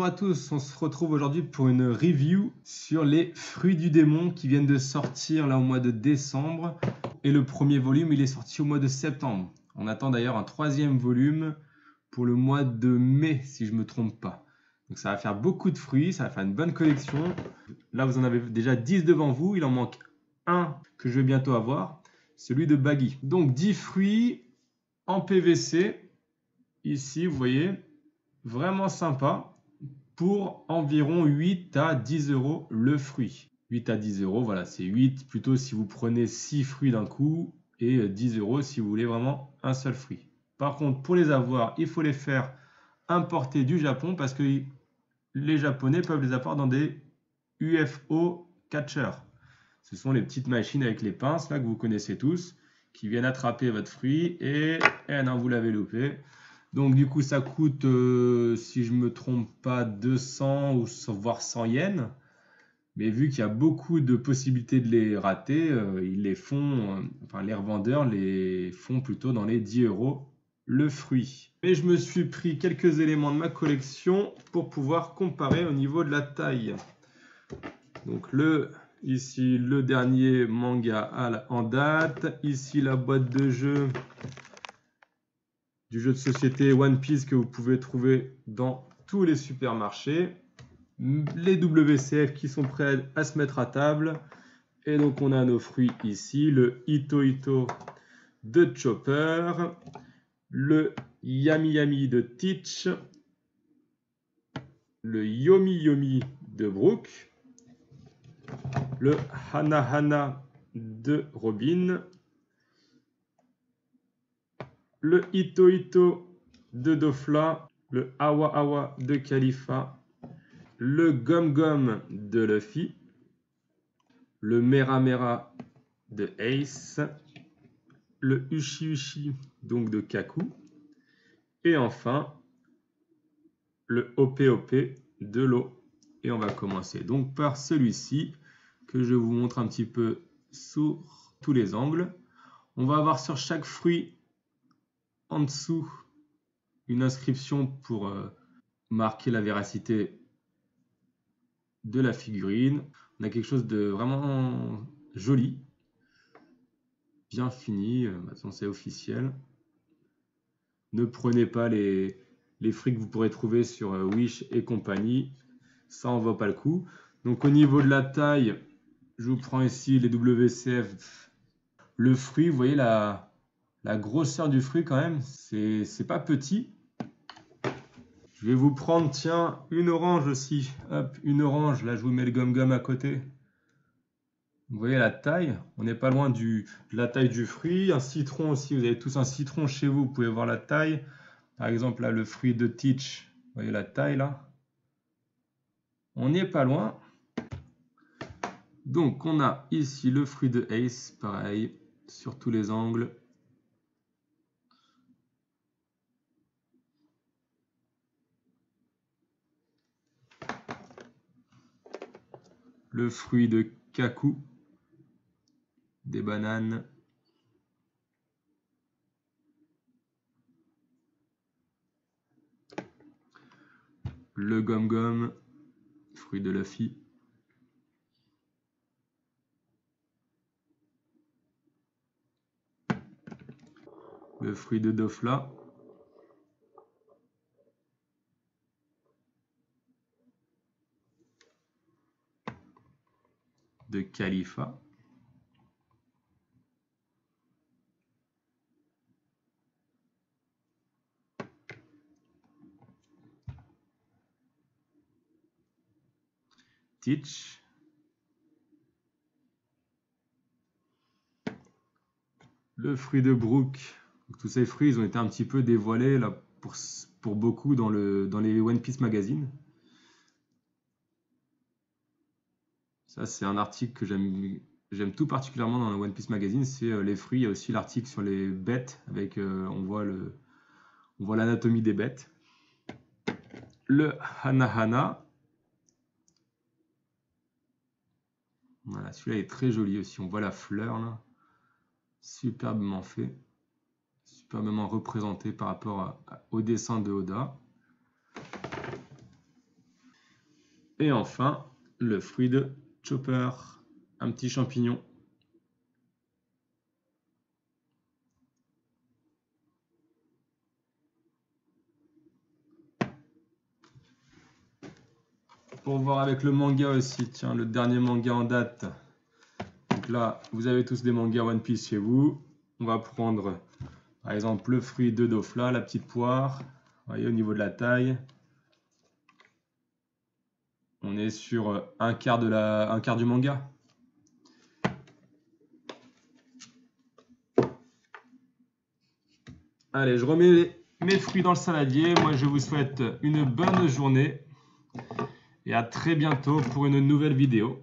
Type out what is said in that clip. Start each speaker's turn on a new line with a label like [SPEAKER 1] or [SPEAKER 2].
[SPEAKER 1] Bonjour à tous, on se retrouve aujourd'hui pour une review sur les fruits du démon qui viennent de sortir là au mois de décembre. Et le premier volume, il est sorti au mois de septembre. On attend d'ailleurs un troisième volume pour le mois de mai, si je ne me trompe pas. Donc ça va faire beaucoup de fruits, ça va faire une bonne collection. Là, vous en avez déjà 10 devant vous, il en manque un que je vais bientôt avoir, celui de Baggy. Donc 10 fruits en PVC, ici vous voyez, vraiment sympa, pour environ 8 à 10 euros le fruit. 8 à 10 euros, voilà, c'est 8 plutôt si vous prenez 6 fruits d'un coup et 10 euros si vous voulez vraiment un seul fruit. Par contre, pour les avoir, il faut les faire importer du Japon parce que les Japonais peuvent les avoir dans des UFO catchers. Ce sont les petites machines avec les pinces là que vous connaissez tous qui viennent attraper votre fruit et non, vous l'avez loupé. Donc du coup ça coûte, si je ne me trompe pas, 200 ou voire 100 yens. Mais vu qu'il y a beaucoup de possibilités de les rater, ils les font, enfin les revendeurs les font plutôt dans les 10 euros le fruit. Mais je me suis pris quelques éléments de ma collection pour pouvoir comparer au niveau de la taille. Donc ici le dernier manga en date, ici la boîte de jeu du jeu de société One Piece que vous pouvez trouver dans tous les supermarchés. Les WCF qui sont prêts à se mettre à table. Et donc on a nos fruits ici, le Ito Ito de Chopper, le Yami Yami de Teach, le Yomi Yomi de Brooke, le Hana Hana de Robin, le Ito Ito de Dofla, le Awa Awa de Khalifa, le Gum Gum de Luffy, le Mera Mera de Ace, le Ushi Ushi donc de Kaku, et enfin le OP OP de l'eau. Et on va commencer donc par celui-ci que je vous montre un petit peu sous tous les angles. On va avoir sur chaque fruit en dessous une inscription pour marquer la véracité de la figurine. On a quelque chose de vraiment joli, bien fini, maintenant c'est officiel. Ne prenez pas les fruits que vous pourrez trouver sur Wish et compagnie, ça en vaut pas le coup. Donc au niveau de la taille, je vous prends ici les WCF. Le fruit, vous voyez la grosseur du fruit quand même, c'est pas petit. Je vais vous prendre, tiens, une orange aussi. Hop, une orange, là je vous mets le gomme-gomme à côté. Vous voyez la taille, on n'est pas loin de la taille du fruit. Un citron aussi, vous avez tous un citron chez vous, vous pouvez voir la taille. Par exemple, là, le fruit de Teach, vous voyez la taille là. On n'est pas loin. Donc, on a ici le fruit de Ace, pareil, sur tous les angles. Le fruit de Kaku, des bananes. Le gomme-gomme, fruit de Luffy. Le fruit de Dofla. De Khalifa. Teach. Le fruit de Brooke. Donc, tous ces fruits, ils ont été un petit peu dévoilés là, pour beaucoup dans les One Piece Magazine. Ça, c'est un article que j'aime tout particulièrement dans le One Piece Magazine, c'est les fruits. Il y a aussi l'article sur les bêtes, avec on voit l'anatomie des bêtes. Le Hana-Hana. Voilà, celui-là est très joli aussi. On voit la fleur là, superbement fait, superbement représenté par rapport au dessin de Oda. Et enfin, le fruit de Chopper, un petit champignon. Pour voir avec le manga aussi, tiens, le dernier manga en date. Donc là, vous avez tous des mangas One Piece chez vous. On va prendre, par exemple, le fruit de Dofla, la petite poire. Vous voyez, au niveau de la taille. On est sur un quart du manga. Allez, je remets mes fruits dans le saladier. Moi, je vous souhaite une bonne journée et à très bientôt pour une nouvelle vidéo.